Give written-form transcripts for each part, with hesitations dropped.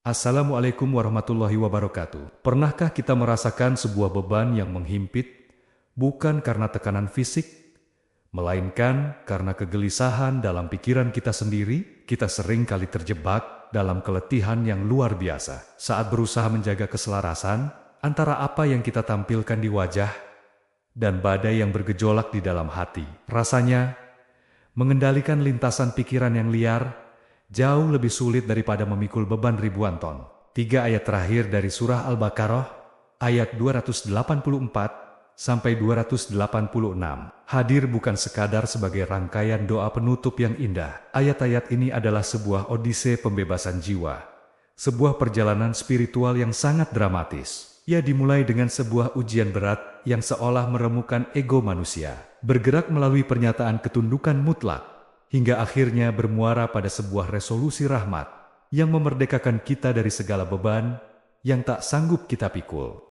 Assalamualaikum warahmatullahi wabarakatuh. Pernahkah kita merasakan sebuah beban yang menghimpit, bukan karena tekanan fisik, melainkan karena kegelisahan dalam pikiran kita sendiri? Kita sering kali terjebak dalam keletihan yang luar biasa saat berusaha menjaga keselarasan antara apa yang kita tampilkan di wajah dan badai yang bergejolak di dalam hati. Rasanya, mengendalikan lintasan pikiran yang liar jauh lebih sulit daripada memikul beban ribuan ton. 3 ayat terakhir dari surah Al-Baqarah, ayat 284 sampai 286, hadir bukan sekadar sebagai rangkaian doa penutup yang indah. Ayat-ayat ini adalah sebuah odise pembebasan jiwa, sebuah perjalanan spiritual yang sangat dramatis. Ia dimulai dengan sebuah ujian berat yang seolah meremukan ego manusia, bergerak melalui pernyataan ketundukan mutlak, hingga akhirnya bermuara pada sebuah resolusi rahmat yang memerdekakan kita dari segala beban yang tak sanggup kita pikul.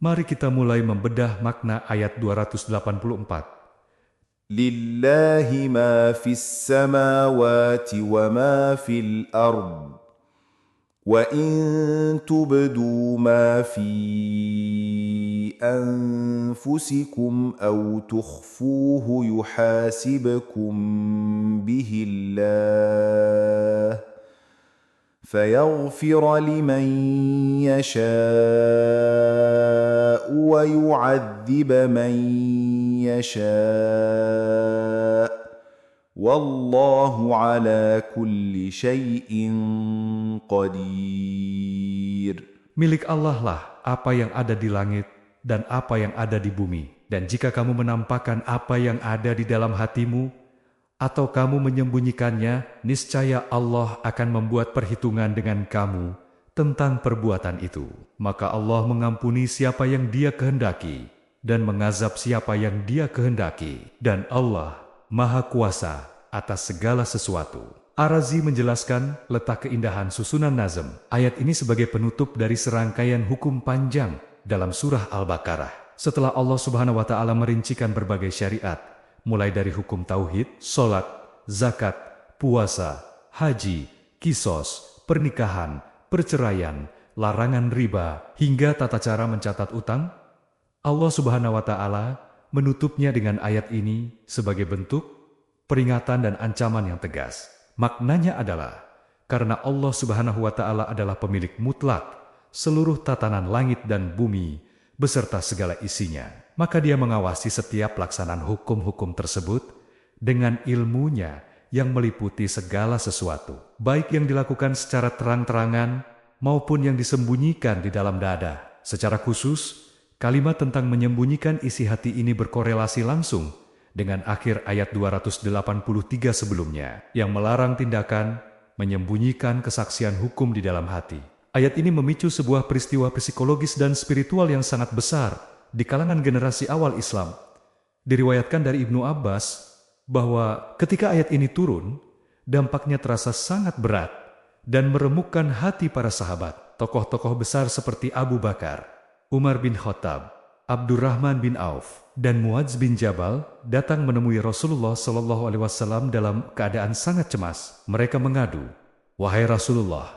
Mari kita mulai membedah makna ayat 284. Lillahi ma fis samawati wa ma fil ard. وَإِن تُبْدُوا مَا فِي أَنفُسِكُمْ أَوْ تُخْفُوهُ يُحَاسِبْكُم بِهِ اللَّهُ فَيَغْفِرَ لِمَن يَشَاءُ وَيُعَذِّبَ مَن يَشَاءُ Wallahu ala kulli syai'in qadir. Milik Allah lah apa yang ada di langit dan apa yang ada di bumi. Dan jika kamu menampakkan apa yang ada di dalam hatimu, atau kamu menyembunyikannya, niscaya Allah akan membuat perhitungan dengan kamu tentang perbuatan itu. Maka Allah mengampuni siapa yang Dia kehendaki, dan mengazab siapa yang Dia kehendaki. Dan Allah Maha Kuasa atas segala sesuatu. Ar-Razi menjelaskan letak keindahan susunan nazm ayat ini sebagai penutup dari serangkaian hukum panjang dalam surah Al-Baqarah. Setelah Allah Subhanahu wa Ta'ala merincikan berbagai syariat, mulai dari hukum tauhid, sholat, zakat, puasa, haji, kisos, pernikahan, perceraian, larangan riba, hingga tata cara mencatat utang, Allah Subhanahu wa Ta'ala menutupnya dengan ayat ini sebagai bentuk peringatan dan ancaman yang tegas. Maknanya adalah, karena Allah Subhanahu wa Ta'ala adalah pemilik mutlak seluruh tatanan langit dan bumi beserta segala isinya, maka Dia mengawasi setiap pelaksanaan hukum-hukum tersebut dengan ilmunya yang meliputi segala sesuatu, baik yang dilakukan secara terang-terangan maupun yang disembunyikan di dalam dada. Secara khusus, kalimat tentang menyembunyikan isi hati ini berkorelasi langsung dengan akhir ayat 283 sebelumnya, yang melarang tindakan menyembunyikan kesaksian hukum di dalam hati. Ayat ini memicu sebuah peristiwa psikologis dan spiritual yang sangat besar di kalangan generasi awal Islam. Diriwayatkan dari Ibnu Abbas bahwa ketika ayat ini turun, dampaknya terasa sangat berat dan meremukkan hati para sahabat. Tokoh-tokoh besar seperti Abu Bakar, Umar bin Khattab, Abdurrahman bin Auf, dan Muadz bin Jabal datang menemui Rasulullah SAW dalam keadaan sangat cemas. Mereka mengadu, "Wahai Rasulullah,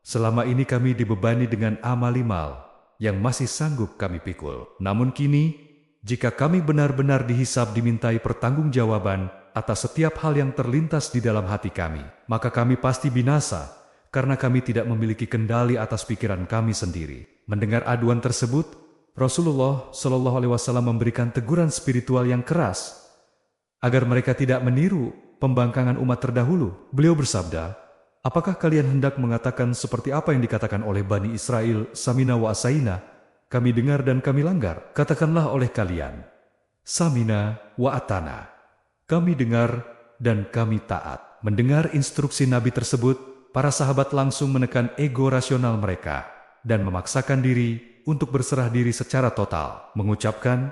selama ini kami dibebani dengan amalimal yang masih sanggup kami pikul. Namun kini, jika kami benar-benar dihisab dimintai pertanggungjawaban atas setiap hal yang terlintas di dalam hati kami, maka kami pasti binasa karena kami tidak memiliki kendali atas pikiran kami sendiri." Mendengar aduan tersebut, Rasulullah SAW memberikan teguran spiritual yang keras agar mereka tidak meniru pembangkangan umat terdahulu. Beliau bersabda, "Apakah kalian hendak mengatakan seperti apa yang dikatakan oleh Bani Israel, Samina wa Asaina, kami dengar dan kami langgar? Katakanlah oleh kalian, Samina wa Atana, kami dengar dan kami taat." Mendengar instruksi Nabi tersebut, para sahabat langsung menekan ego rasional mereka dan memaksakan diri untuk berserah diri secara total, mengucapkan,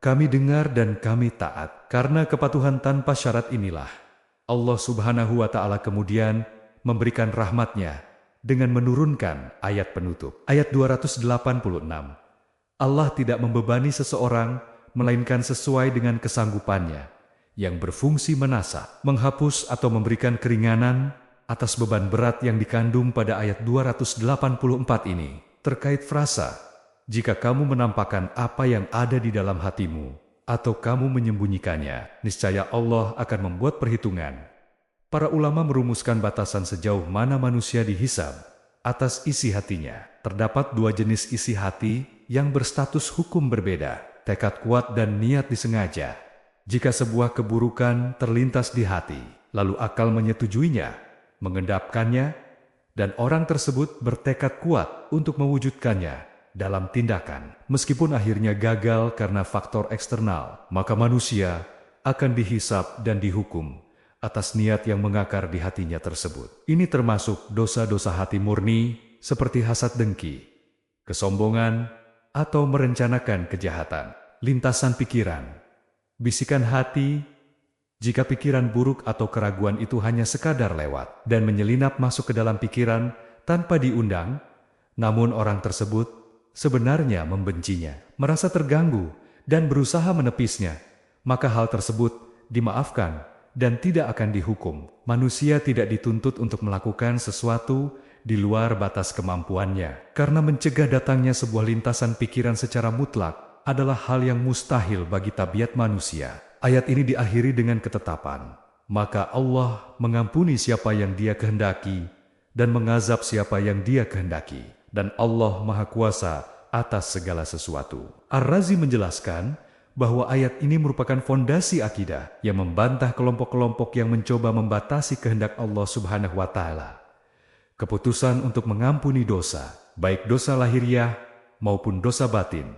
"Kami dengar dan kami taat." Karena kepatuhan tanpa syarat inilah, Allah Subhanahu wa Ta'ala kemudian memberikan rahmatnya dengan menurunkan ayat penutup. Ayat 286. Allah tidak membebani seseorang, melainkan sesuai dengan kesanggupannya. yang berfungsi menasah, menghapus atau memberikan keringanan atas beban berat yang dikandung pada ayat 284 ini. Terkait frasa, jika kamu menampakkan apa yang ada di dalam hatimu, atau kamu menyembunyikannya, niscaya Allah akan membuat perhitungan. Para ulama merumuskan batasan sejauh mana manusia dihisab atas isi hatinya. Terdapat dua jenis isi hati yang berstatus hukum berbeda, tekad kuat dan niat disengaja. Jika sebuah keburukan terlintas di hati, lalu akal menyetujuinya, mengendapkannya, dan orang tersebut bertekad kuat untuk mewujudkannya dalam tindakan, meskipun akhirnya gagal karena faktor eksternal, maka manusia akan dihisab dan dihukum atas niat yang mengakar di hatinya tersebut. Ini termasuk dosa-dosa hati murni seperti hasad dengki, kesombongan, atau merencanakan kejahatan. Lintasan pikiran, bisikan hati, jika pikiran buruk atau keraguan itu hanya sekadar lewat dan menyelinap masuk ke dalam pikiran tanpa diundang, namun orang tersebut sebenarnya membencinya, merasa terganggu, dan berusaha menepisnya, maka hal tersebut dimaafkan dan tidak akan dihukum. Manusia tidak dituntut untuk melakukan sesuatu di luar batas kemampuannya, karena mencegah datangnya sebuah lintasan pikiran secara mutlak adalah hal yang mustahil bagi tabiat manusia. Ayat ini diakhiri dengan ketetapan, maka Allah mengampuni siapa yang Dia kehendaki dan mengazab siapa yang Dia kehendaki, dan Allah Maha Kuasa atas segala sesuatu. Ar-Razi menjelaskan bahwa ayat ini merupakan fondasi akidah yang membantah kelompok-kelompok yang mencoba membatasi kehendak Allah Subhanahu wa Ta'ala. Keputusan untuk mengampuni dosa, baik dosa lahiriah maupun dosa batin,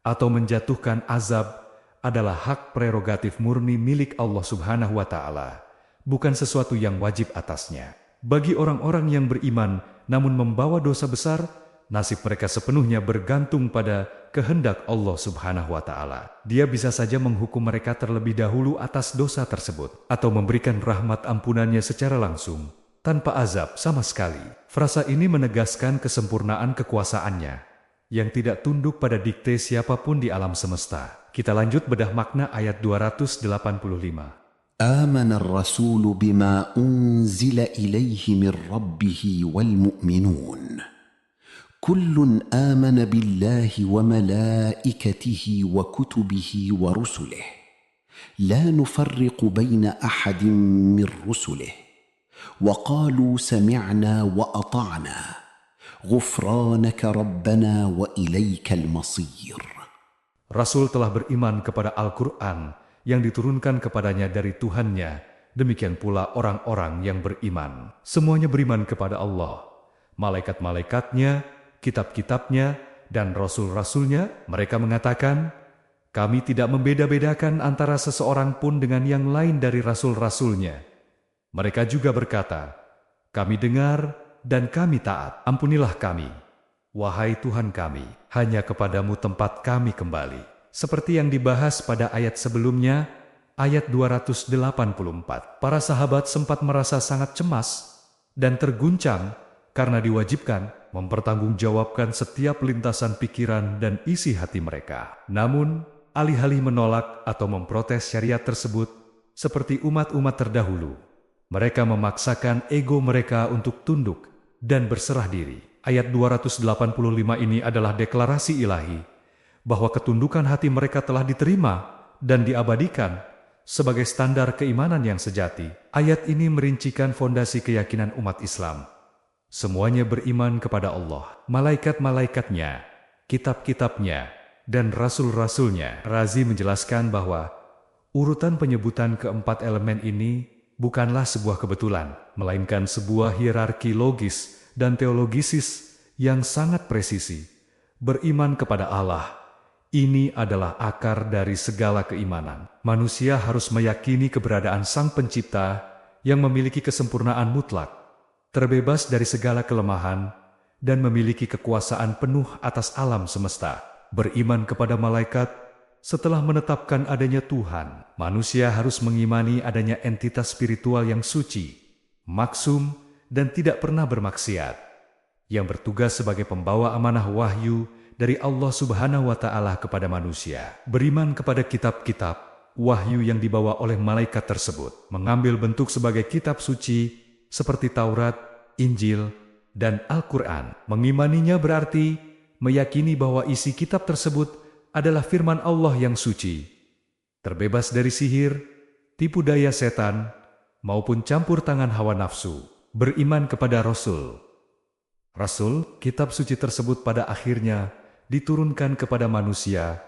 atau menjatuhkan azab adalah hak prerogatif murni milik Allah Subhanahu wa Ta'ala, bukan sesuatu yang wajib atasnya. Bagi orang-orang yang beriman namun membawa dosa besar, nasib mereka sepenuhnya bergantung pada kehendak Allah Subhanahu wa Ta'ala. Dia bisa saja menghukum mereka terlebih dahulu atas dosa tersebut, atau memberikan rahmat ampunannya secara langsung, tanpa azab sama sekali. Frasa ini menegaskan kesempurnaan kekuasaannya, yang tidak tunduk pada dikte siapapun di alam semesta. Kita lanjut bedah makna ayat 285. آمن الرسول بما أنزل إليه من ربه والمؤمنون كل آمن بالله وملائكته وكتبه ورسله لا نفرق بين أحد من رسله وقالوا سمعنا وأطعنا غفرانك ربنا وإليك المصير. Rasul telah beriman kepada Al-Quran yang diturunkan kepadanya dari Tuhannya, demikian pula orang-orang yang beriman. Semuanya beriman kepada Allah, malaikat-malaikatnya, kitab-kitabnya, dan rasul-rasulnya. Mereka mengatakan, kami tidak membeda-bedakan antara seseorang pun dengan yang lain dari rasul-rasulnya. Mereka juga berkata, kami dengar dan kami taat. Ampunilah kami, wahai Tuhan kami, hanya kepadamu tempat kami kembali. Seperti yang dibahas pada ayat sebelumnya, ayat 284. Para sahabat sempat merasa sangat cemas dan terguncang karena diwajibkan mempertanggungjawabkan setiap lintasan pikiran dan isi hati mereka. Namun, alih-alih menolak atau memprotes syariat tersebut, seperti umat-umat terdahulu, mereka memaksakan ego mereka untuk tunduk dan berserah diri. Ayat 285 ini adalah deklarasi ilahi bahwa ketundukan hati mereka telah diterima dan diabadikan sebagai standar keimanan yang sejati. Ayat ini merincikan fondasi keyakinan umat Islam. Semuanya beriman kepada Allah, malaikat-malaikatnya, kitab-kitabnya, dan rasul-rasulnya. Razi menjelaskan bahwa urutan penyebutan keempat elemen ini bukanlah sebuah kebetulan, melainkan sebuah hierarki logis dan teologisis yang sangat presisi. Beriman kepada Allah, ini adalah akar dari segala keimanan. Manusia harus meyakini keberadaan Sang Pencipta yang memiliki kesempurnaan mutlak, terbebas dari segala kelemahan, dan memiliki kekuasaan penuh atas alam semesta. Beriman kepada malaikat, setelah menetapkan adanya Tuhan, manusia harus mengimani adanya entitas spiritual yang suci, maksum, dan tidak pernah bermaksiat, yang bertugas sebagai pembawa amanah wahyu dari Allah Subhanahu wa Ta'ala kepada manusia. Beriman kepada kitab-kitab, wahyu yang dibawa oleh malaikat tersebut mengambil bentuk sebagai kitab suci seperti Taurat, Injil, dan Al-Quran. Mengimaninya berarti meyakini bahwa isi kitab tersebut adalah firman Allah yang suci, terbebas dari sihir, tipu daya setan, maupun campur tangan hawa nafsu. Beriman kepada Rasul. Kitab suci tersebut pada akhirnya diturunkan kepada manusia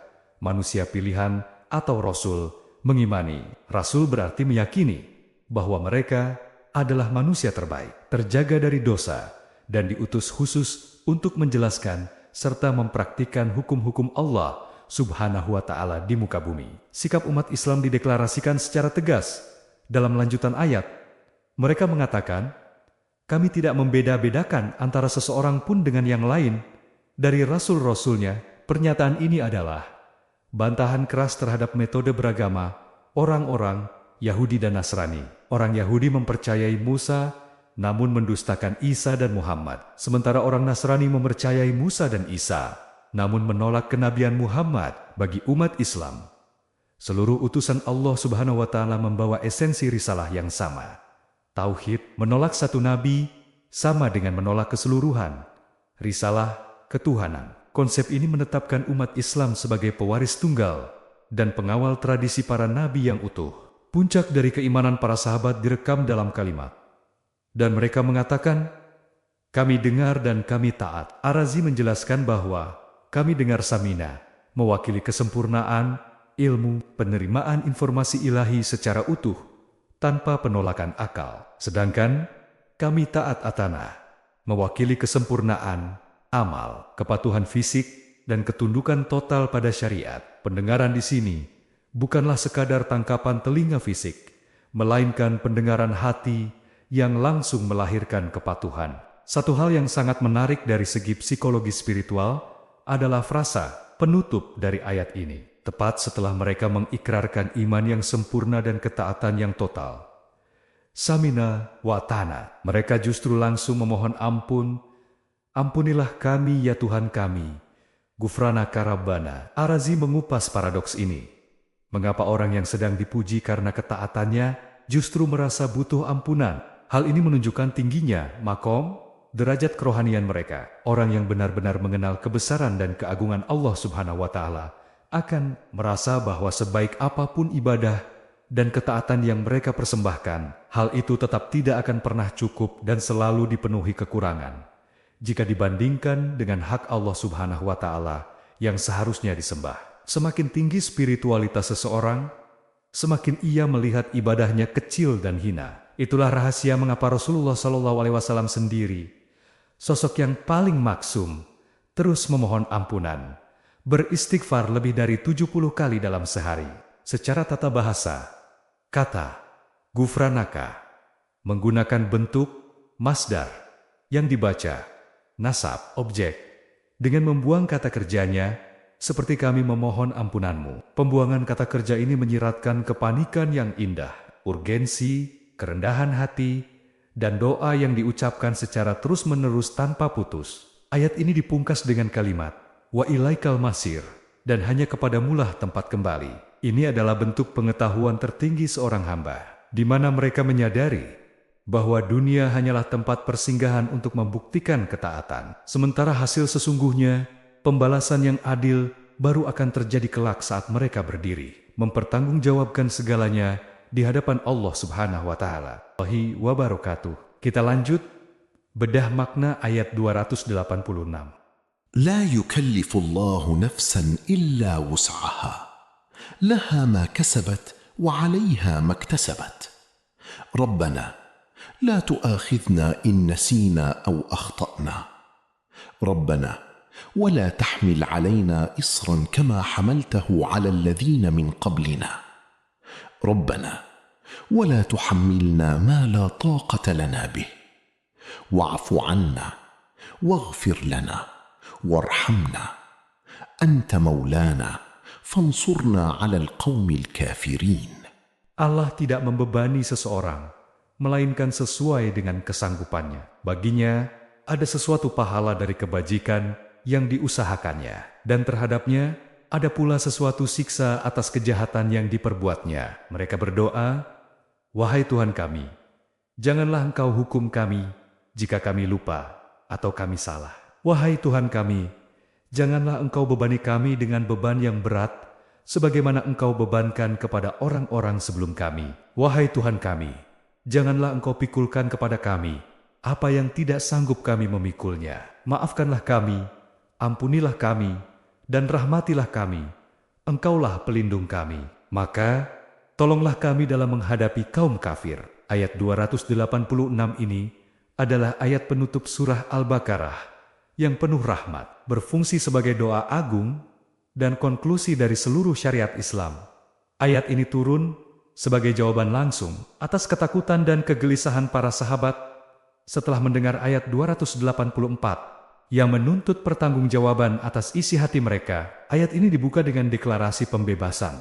pilihan atau Rasul. Mengimani Rasul berarti meyakini bahwa mereka adalah manusia terbaik, terjaga dari dosa, dan diutus khusus untuk menjelaskan serta mempraktikkan hukum-hukum Allah Subhanahu wa Ta'ala di muka bumi. Sikap umat Islam dideklarasikan secara tegas. Dalam lanjutan ayat, mereka mengatakan, kami tidak membeda-bedakan antara seseorang pun dengan yang lain dari rasul-rasulnya. Pernyataan ini adalah bantahan keras terhadap metode beragama orang-orang Yahudi dan Nasrani. Orang Yahudi mempercayai Musa, namun mendustakan Isa dan Muhammad. Sementara orang Nasrani mempercayai Musa dan Isa, namun menolak kenabian Muhammad. Bagi umat Islam, seluruh utusan Allah Subhanahu wa Ta'ala membawa esensi risalah yang sama. Tauhid, menolak satu nabi, sama dengan menolak keseluruhan risalah ketuhanan. Konsep ini menetapkan umat Islam sebagai pewaris tunggal dan pengawal tradisi para nabi yang utuh. Puncak dari keimanan para sahabat direkam dalam kalimat, dan mereka mengatakan, kami dengar dan kami taat. Ar-Razi menjelaskan bahwa kami dengar samina mewakili kesempurnaan, ilmu, penerimaan informasi ilahi secara utuh, tanpa penolakan akal. Sedangkan kami taat atana mewakili kesempurnaan, amal, kepatuhan fisik, dan ketundukan total pada syariat. Pendengaran di sini bukanlah sekadar tangkapan telinga fisik, melainkan pendengaran hati yang langsung melahirkan kepatuhan. Satu hal yang sangat menarik dari segi psikologi spiritual adalah frasa penutup dari ayat ini. Tepat setelah mereka mengikrarkan iman yang sempurna dan ketaatan yang total, samina wa ta'na, mereka justru langsung memohon ampun. Ampunilah kami ya Tuhan kami, Ghufranaka Rabbana. Ar-Razi mengupas paradoks ini. Mengapa orang yang sedang dipuji karena ketaatannya justru merasa butuh ampunan? Hal ini menunjukkan tingginya makom, derajat kerohanian mereka. Orang yang benar-benar mengenal kebesaran dan keagungan Allah Subhanahu wa Ta'ala akan merasa bahwa sebaik apapun ibadah dan ketaatan yang mereka persembahkan, hal itu tetap tidak akan pernah cukup dan selalu dipenuhi kekurangan jika dibandingkan dengan hak Allah Subhanahu wa Ta'ala yang seharusnya disembah. Semakin tinggi spiritualitas seseorang, semakin ia melihat ibadahnya kecil dan hina. Itulah rahasia mengapa Rasulullah SAW sendiri, sosok yang paling maksum, terus memohon ampunan, beristighfar lebih dari 70 kali dalam sehari. Secara tata bahasa, kata Ghufranaka menggunakan bentuk masdar yang dibaca nasab objek dengan membuang kata kerjanya, seperti kami memohon ampunanmu. Pembuangan kata kerja ini menyiratkan kepanikan yang indah, urgensi, kerendahan hati, dan doa yang diucapkan secara terus-menerus tanpa putus. Ayat ini dipungkas dengan kalimat wa ilaikal masir, dan hanya kepadamulah tempat kembali. Ini adalah bentuk pengetahuan tertinggi seorang hamba, di mana mereka menyadari bahwa dunia hanyalah tempat persinggahan untuk membuktikan ketaatan. Sementara hasil sesungguhnya, pembalasan yang adil baru akan terjadi kelak saat mereka berdiri mempertanggungjawabkan segalanya di hadapan Allah Subhanahu wa Ta'ala. Wahi wabarakatuh. Kita lanjut bedah makna ayat 286. لا يكلف الله نفسا إلا وسعها لها ما كسبت وعليها ما اكتسبت ربنا لا تؤاخذنا إن نسينا أو أخطأنا ربنا ولا تحمل علينا إصرا كما حملته على الذين من قبلنا ربنا ولا تحملنا ما لا طاقة لنا به واعف عنا واغفر لنا وارحمنا أنت مولانا فانصرنا على القوم الكافرين. Allah tidak membebani seseorang, melainkan sesuai dengan kesanggupannya. Baginya ada sesuatu pahala dari kebajikan yang diusahakannya, dan terhadapnya ada pula sesuatu siksa atas kejahatan yang diperbuatnya. Mereka berdoa, "Wahai Tuhan kami, janganlah Engkau hukum kami jika kami lupa atau kami salah. Wahai Tuhan kami, janganlah Engkau bebani kami dengan beban yang berat, sebagaimana Engkau bebankan kepada orang-orang sebelum kami. Wahai Tuhan kami, janganlah Engkau pikulkan kepada kami apa yang tidak sanggup kami memikulnya. Maafkanlah kami, ampunilah kami, dan rahmatilah kami. Engkaulah pelindung kami. Maka, tolonglah kami dalam menghadapi kaum kafir." Ayat 286 ini adalah ayat penutup surah Al-Baqarah yang penuh rahmat, berfungsi sebagai doa agung dan konklusi dari seluruh syariat Islam. Ayat ini turun sebagai jawaban langsung atas ketakutan dan kegelisahan para sahabat setelah mendengar ayat 284 yang menuntut pertanggungjawaban atas isi hati mereka. Ayat ini dibuka dengan deklarasi pembebasan.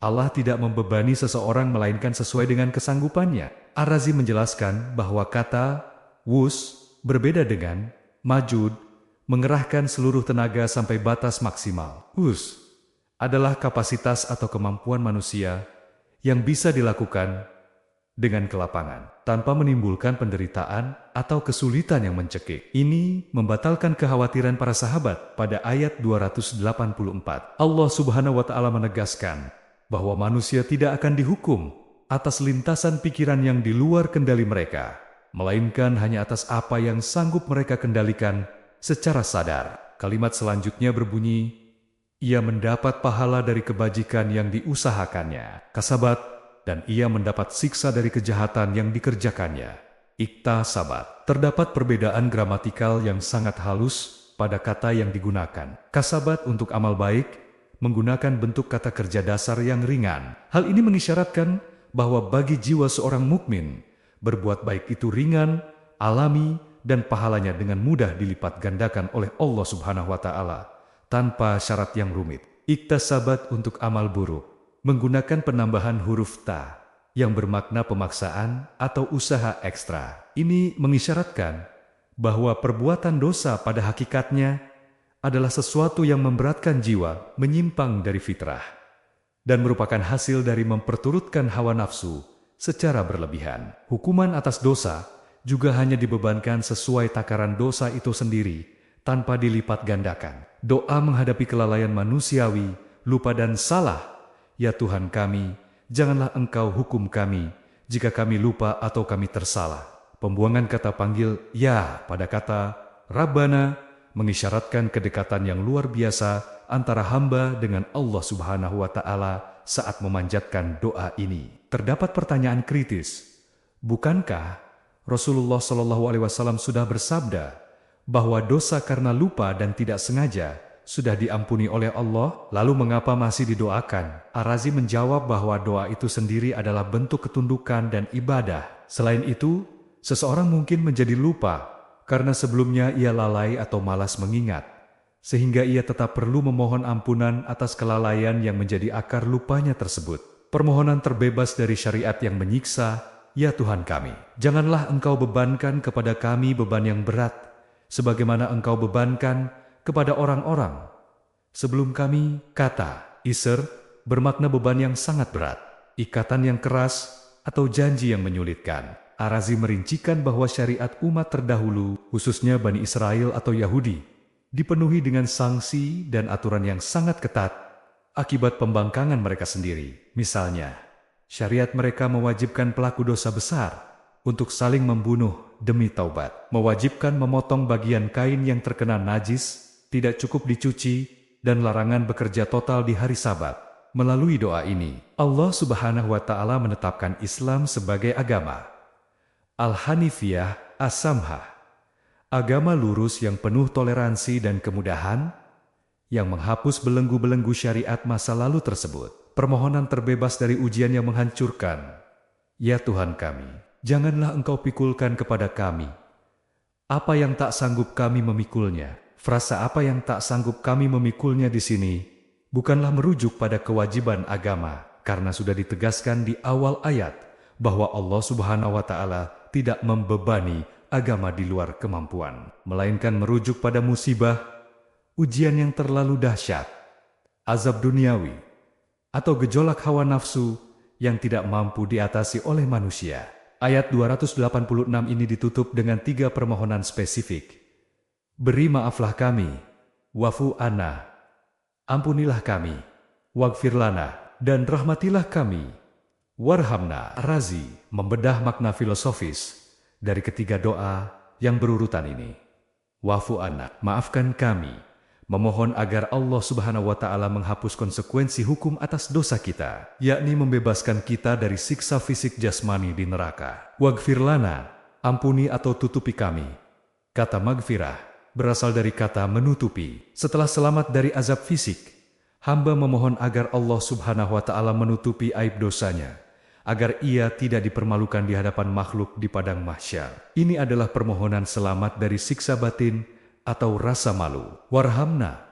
Allah tidak membebani seseorang melainkan sesuai dengan kesanggupannya. Ar-Razi menjelaskan bahwa kata wus berbeda dengan majud, mengerahkan seluruh tenaga sampai batas maksimal. Wus adalah kapasitas atau kemampuan manusia yang bisa dilakukan dengan kelapangan, tanpa menimbulkan penderitaan atau kesulitan yang mencekik. Ini membatalkan kekhawatiran para sahabat pada ayat 284. Allah Subhanahu wa Ta'ala menegaskan bahwa manusia tidak akan dihukum atas lintasan pikiran yang di luar kendali mereka, melainkan hanya atas apa yang sanggup mereka kendalikan secara sadar. Kalimat selanjutnya berbunyi, "Ia mendapat pahala dari kebajikan yang diusahakannya, kasabat, dan ia mendapat siksa dari kejahatan yang dikerjakannya." Iktasabat. Terdapat perbedaan gramatikal yang sangat halus pada kata yang digunakan. Kasabat untuk amal baik menggunakan bentuk kata kerja dasar yang ringan. Hal ini mengisyaratkan bahwa bagi jiwa seorang mukmin, berbuat baik itu ringan, alami, dan pahalanya dengan mudah dilipat gandakan oleh Allah Subhanahu wa Ta'ala tanpa syarat yang rumit. Iktasabat untuk amal buruk menggunakan penambahan huruf ta yang bermakna pemaksaan atau usaha ekstra. Ini mengisyaratkan bahwa perbuatan dosa pada hakikatnya adalah sesuatu yang memberatkan jiwa, menyimpang dari fitrah, dan merupakan hasil dari memperturutkan hawa nafsu secara berlebihan. Hukuman atas dosa juga hanya dibebankan sesuai takaran dosa itu sendiri, tanpa dilipat gandakan. Doa menghadapi kelalaian manusiawi, lupa dan salah. "Ya Tuhan kami, janganlah Engkau hukum kami jika kami lupa atau kami tersalah." Pembuangan kata panggil "ya" pada kata Rabbana mengisyaratkan kedekatan yang luar biasa antara hamba dengan Allah Subhanahu wa Ta'ala saat memanjatkan doa ini. Terdapat pertanyaan kritis. Bukankah Rasulullah SAW sudah bersabda bahwa dosa karena lupa dan tidak sengaja sudah diampuni oleh Allah? Lalu mengapa masih didoakan? Ar-Razi menjawab bahwa doa itu sendiri adalah bentuk ketundukan dan ibadah. Selain itu, seseorang mungkin menjadi lupa karena sebelumnya ia lalai atau malas mengingat, sehingga ia tetap perlu memohon ampunan atas kelalaian yang menjadi akar lupanya tersebut. Permohonan terbebas dari syariat yang menyiksa. "Ya Tuhan kami, janganlah Engkau bebankan kepada kami beban yang berat, sebagaimana Engkau bebankan kepada orang-orang sebelum kami." Kata isr bermakna beban yang sangat berat, ikatan yang keras, atau janji yang menyulitkan. Ar-Razi merincikan bahwa syariat umat terdahulu, khususnya Bani Israel atau Yahudi, dipenuhi dengan sanksi dan aturan yang sangat ketat akibat pembangkangan mereka sendiri. Misalnya, syariat mereka mewajibkan pelaku dosa besar untuk saling membunuh demi taubat, mewajibkan memotong bagian kain yang terkena najis, tidak cukup dicuci, dan larangan bekerja total di hari Sabat. Melalui doa ini, Allah Subhanahu wa Ta'ala menetapkan Islam sebagai agama Al-Hanifiyah As-Samhah, agama lurus yang penuh toleransi dan kemudahan, yang menghapus belenggu-belenggu syariat masa lalu tersebut. Permohonan terbebas dari ujian yang menghancurkan. "Ya Tuhan kami, janganlah Engkau pikulkan kepada kami apa yang tak sanggup kami memikulnya." Frasa "apa yang tak sanggup kami memikulnya" di sini bukanlah merujuk pada kewajiban agama, karena sudah ditegaskan di awal ayat bahwa Allah Subhanahu wa Ta'ala tidak membebani agama di luar kemampuan, melainkan merujuk pada musibah, ujian yang terlalu dahsyat, azab duniawi, atau gejolak hawa nafsu yang tidak mampu diatasi oleh manusia. Ayat 286 ini ditutup dengan 3 permohonan spesifik. Beri maaflah kami, wa'fu anna, ampunilah kami, waghfir lana, dan rahmatilah kami, warhamna. Razi membedah makna filosofis dari ketiga doa yang berurutan ini. Wa'fu anna, maafkan kami, memohon agar Allah Subhanahu wa Ta'ala menghapus konsekuensi hukum atas dosa kita, yakni membebaskan kita dari siksa fisik jasmani di neraka. Waghfir lana, ampuni atau tutupi kami. Kata maghfirah berasal dari kata menutupi. Setelah selamat dari azab fisik, hamba memohon agar Allah Subhanahu wa Ta'ala menutupi aib dosanya, agar ia tidak dipermalukan di hadapan makhluk di padang mahsyar. Ini adalah permohonan selamat dari siksa batin atau rasa malu. Warhamna,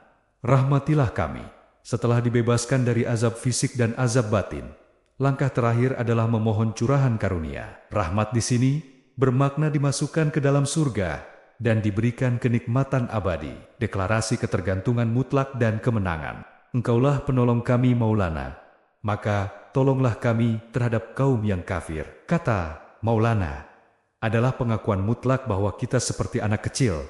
rahmatilah kami. Setelah dibebaskan dari azab fisik dan azab batin, langkah terakhir adalah memohon curahan karunia. Rahmat di sini bermakna dimasukkan ke dalam surga dan diberikan kenikmatan abadi. Deklarasi ketergantungan mutlak dan kemenangan. Engkaulah penolong kami Maulana, maka tolonglah kami terhadap kaum yang kafir. Kata Maulana adalah pengakuan mutlak bahwa kita seperti anak kecil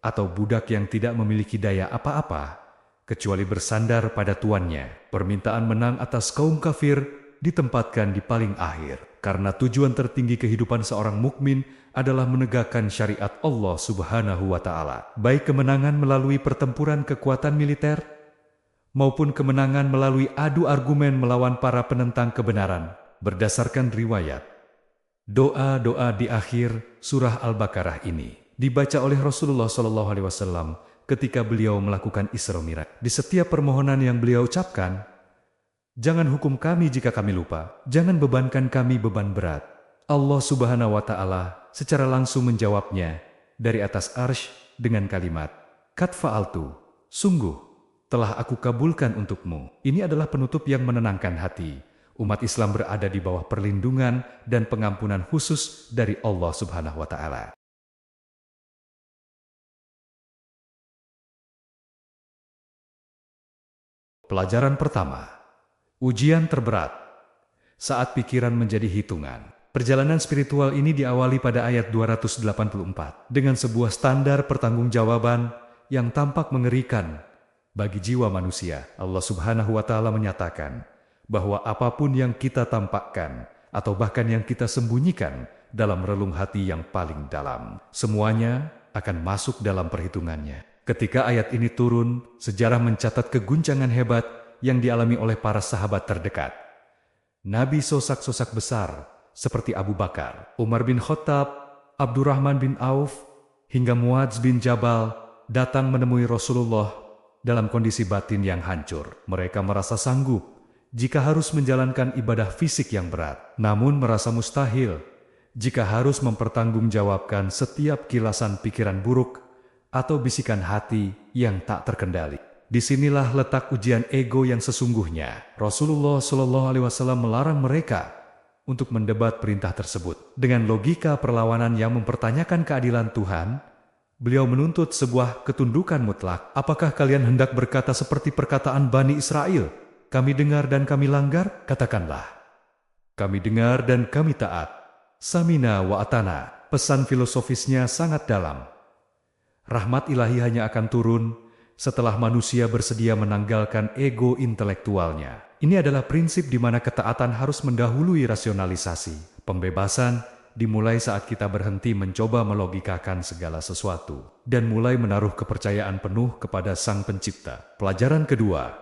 atau budak yang tidak memiliki daya apa-apa kecuali bersandar pada tuannya. Permintaan menang atas kaum kafir ditempatkan di paling akhir, karena tujuan tertinggi kehidupan seorang mukmin adalah menegakkan syariat Allah Subhanahu wa Ta'ala. Baik kemenangan melalui pertempuran kekuatan militer maupun kemenangan melalui adu argumen melawan para penentang kebenaran. Berdasarkan riwayat, doa-doa di akhir surah Al-Baqarah ini dibaca oleh Rasulullah SAW ketika beliau melakukan Isra Mi'raj. Di setiap permohonan yang beliau ucapkan, jangan hukum kami jika kami lupa, jangan bebankan kami beban berat. Allah Subhanahu wa Ta'ala secara langsung menjawabnya dari atas arsy dengan kalimat, Qad fa'altu, sungguh telah aku kabulkan untukmu. Ini adalah penutup yang menenangkan hati. Umat Islam berada di bawah perlindungan dan pengampunan khusus dari Allah Subhanahu wa Ta'ala. Pelajaran pertama, ujian terberat saat pikiran menjadi hitungan. Perjalanan spiritual ini diawali pada ayat 284 dengan sebuah standar pertanggungjawaban yang tampak mengerikan bagi jiwa manusia. Allah Subhanahu wa Ta'ala menyatakan bahwa apapun yang kita tampakkan atau bahkan yang kita sembunyikan dalam relung hati yang paling dalam, semuanya akan masuk dalam perhitungannya. Ketika ayat ini turun, sejarah mencatat keguncangan hebat yang dialami oleh para sahabat terdekat. Nabi sosok-sosok besar seperti Abu Bakar, Umar bin Khattab, Abdurrahman bin Auf, hingga Muadz bin Jabal datang menemui Rasulullah dalam kondisi batin yang hancur. Mereka merasa sanggup jika harus menjalankan ibadah fisik yang berat, namun merasa mustahil jika harus mempertanggungjawabkan setiap kilasan pikiran buruk atau bisikan hati yang tak terkendali. Disinilah letak ujian ego yang sesungguhnya. Rasulullah SAW melarang mereka untuk mendebat perintah tersebut. Dengan logika perlawanan yang mempertanyakan keadilan Tuhan, beliau menuntut sebuah ketundukan mutlak. Apakah kalian hendak berkata seperti perkataan Bani Israel? Kami dengar dan kami langgar? Katakanlah, kami dengar dan kami taat. Samina wa atana. Pesan filosofisnya sangat dalam. Rahmat ilahi hanya akan turun setelah manusia bersedia menanggalkan ego intelektualnya. Ini adalah prinsip di mana ketaatan harus mendahului rasionalisasi. Pembebasan dimulai saat kita berhenti mencoba melogikakan segala sesuatu dan mulai menaruh kepercayaan penuh kepada Sang Pencipta. Pelajaran kedua,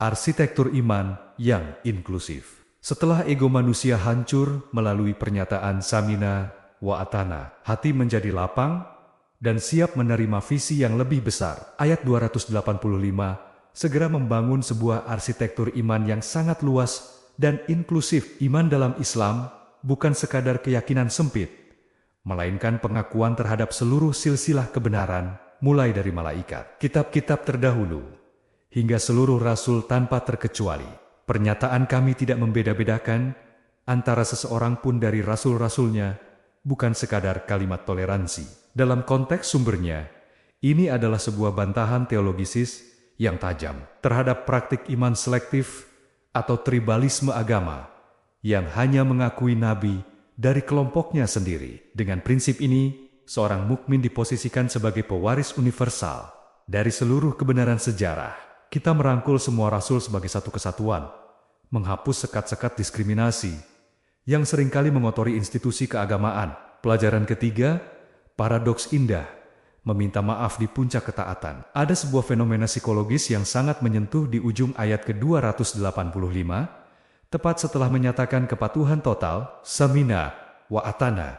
arsitektur iman yang inklusif. Setelah ego manusia hancur melalui pernyataan Samina wa atana, hati menjadi lapang dan siap menerima visi yang lebih besar. Ayat 285 segera membangun sebuah arsitektur iman yang sangat luas dan inklusif. Iman dalam Islam bukan sekadar keyakinan sempit, melainkan pengakuan terhadap seluruh silsilah kebenaran, mulai dari malaikat, kitab-kitab terdahulu, hingga seluruh rasul tanpa terkecuali. Pernyataan kami tidak membeda-bedakan antara seseorang pun dari rasul-rasulnya, bukan sekadar kalimat toleransi. Dalam konteks sumbernya, ini adalah sebuah bantahan teologisis yang tajam terhadap praktik iman selektif atau tribalisme agama yang hanya mengakui nabi dari kelompoknya sendiri. Dengan prinsip ini, seorang mukmin diposisikan sebagai pewaris universal dari seluruh kebenaran sejarah. Kita merangkul semua rasul sebagai satu kesatuan, menghapus sekat-sekat diskriminasi yang seringkali mengotori institusi keagamaan. Pelajaran ketiga, paradoks indah, meminta maaf di puncak ketaatan. Ada sebuah fenomena psikologis yang sangat menyentuh di ujung ayat ke-285, tepat setelah menyatakan kepatuhan total, samina wa atana.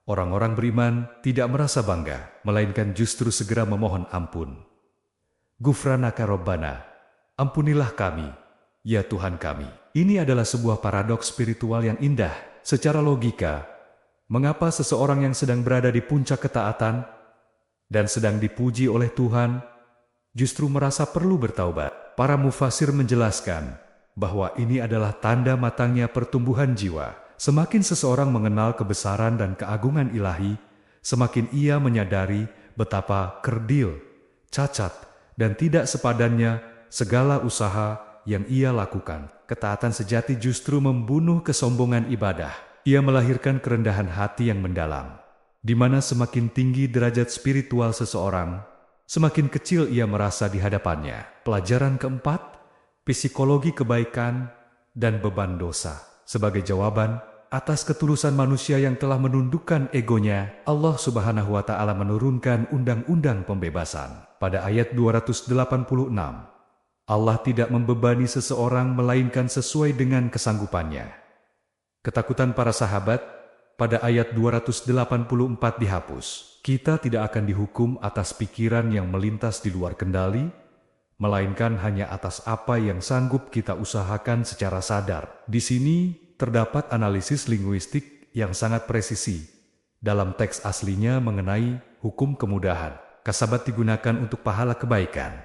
Orang-orang beriman tidak merasa bangga, melainkan justru segera memohon ampun. Ghufranaka Rabbana, ampunilah kami, ya Tuhan kami. Ini adalah sebuah paradoks spiritual yang indah. Secara logika, mengapa seseorang yang sedang berada di puncak ketaatan dan sedang dipuji oleh Tuhan justru merasa perlu bertaubat? Para mufasir menjelaskan bahwa ini adalah tanda matangnya pertumbuhan jiwa. Semakin seseorang mengenal kebesaran dan keagungan ilahi, semakin ia menyadari betapa kerdil, cacat, dan tidak sepadannya segala usaha yang ia lakukan. Ketaatan sejati justru membunuh kesombongan ibadah. Ia melahirkan kerendahan hati yang mendalam, di mana semakin tinggi derajat spiritual seseorang, semakin kecil ia merasa di hadapannya. Pelajaran keempat, psikologi kebaikan dan beban dosa. Sebagai jawaban atas ketulusan manusia yang telah menundukkan egonya, Allah Subhanahu wa Ta'ala menurunkan undang-undang pembebasan. Pada ayat 286, Allah tidak membebani seseorang melainkan sesuai dengan kesanggupannya. Ketakutan para sahabat pada ayat 284 dihapus. Kita tidak akan dihukum atas pikiran yang melintas di luar kendali, melainkan hanya atas apa yang sanggup kita usahakan secara sadar. Di sini terdapat analisis linguistik yang sangat presisi dalam teks aslinya mengenai hukum kemudahan. Kasabat digunakan untuk pahala kebaikan,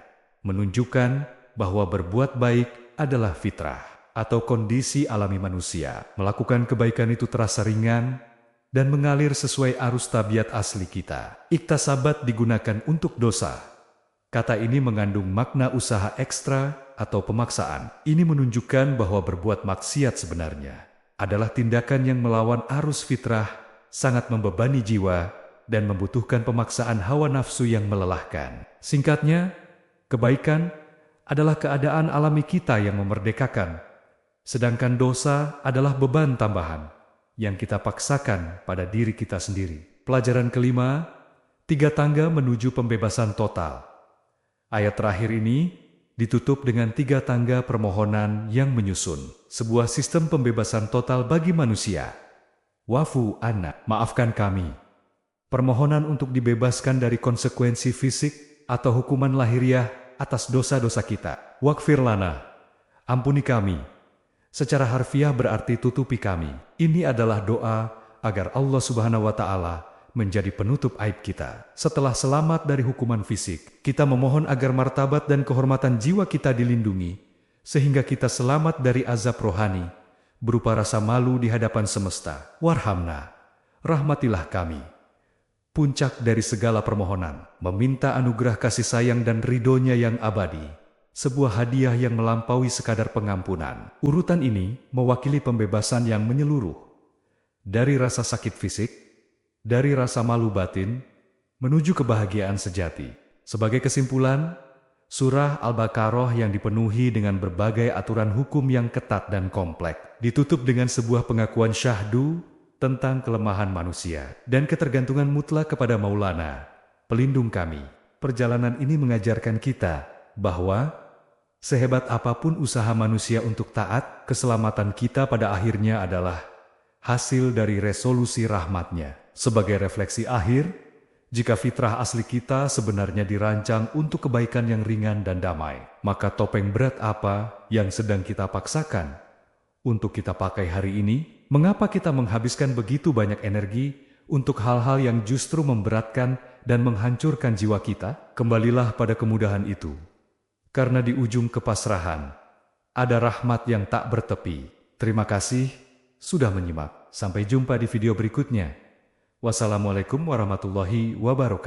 menunjukkan bahwa berbuat baik adalah fitrah atau kondisi alami manusia. Melakukan kebaikan itu terasa ringan dan mengalir sesuai arus tabiat asli kita. Iktasabat digunakan untuk dosa. Kata ini mengandung makna usaha ekstra atau pemaksaan. Ini menunjukkan bahwa berbuat maksiat sebenarnya adalah tindakan yang melawan arus fitrah, sangat membebani jiwa, dan membutuhkan pemaksaan hawa nafsu yang melelahkan. Singkatnya, kebaikan adalah keadaan alami kita yang memerdekakan, sedangkan dosa adalah beban tambahan yang kita paksakan pada diri kita sendiri. Pelajaran kelima, 3 tangga menuju pembebasan total. Ayat terakhir ini ditutup dengan 3 tangga permohonan yang menyusun sebuah sistem pembebasan total bagi manusia. Wafu anna, maafkan kami. Permohonan untuk dibebaskan dari konsekuensi fisik atau hukuman lahiriah atas dosa-dosa kita. Waghfir lana, ampuni kami. Secara harfiah berarti tutupi kami. Ini adalah doa agar Allah Subhanahu wa Ta'ala menjadi penutup aib kita. Setelah selamat dari hukuman fisik, kita memohon agar martabat dan kehormatan jiwa kita dilindungi, sehingga kita selamat dari azab rohani, berupa rasa malu di hadapan semesta. Warhamna, rahmatilah kami. Puncak dari segala permohonan, meminta anugerah kasih sayang dan ridhonya yang abadi, sebuah hadiah yang melampaui sekadar pengampunan. Urutan ini mewakili pembebasan yang menyeluruh, dari rasa sakit fisik, dari rasa malu batin, menuju kebahagiaan sejati. Sebagai kesimpulan, surah Al-Baqarah yang dipenuhi dengan berbagai aturan hukum yang ketat dan kompleks, ditutup dengan sebuah pengakuan syahdu tentang kelemahan manusia dan ketergantungan mutlak kepada Maulana, pelindung kami. Perjalanan ini mengajarkan kita bahwa sehebat apapun usaha manusia untuk taat, keselamatan kita pada akhirnya adalah hasil dari resolusi rahmatnya. Sebagai refleksi akhir, jika fitrah asli kita sebenarnya dirancang untuk kebaikan yang ringan dan damai, maka topeng berat apa yang sedang kita paksakan untuk kita pakai hari ini? Mengapa kita menghabiskan begitu banyak energi untuk hal-hal yang justru memberatkan dan menghancurkan jiwa kita? Kembalilah pada kemudahan itu, karena di ujung kepasrahan ada rahmat yang tak bertepi. Terima kasih sudah menyimak. Sampai jumpa di video berikutnya. Wassalamualaikum warahmatullahi wabarakatuh.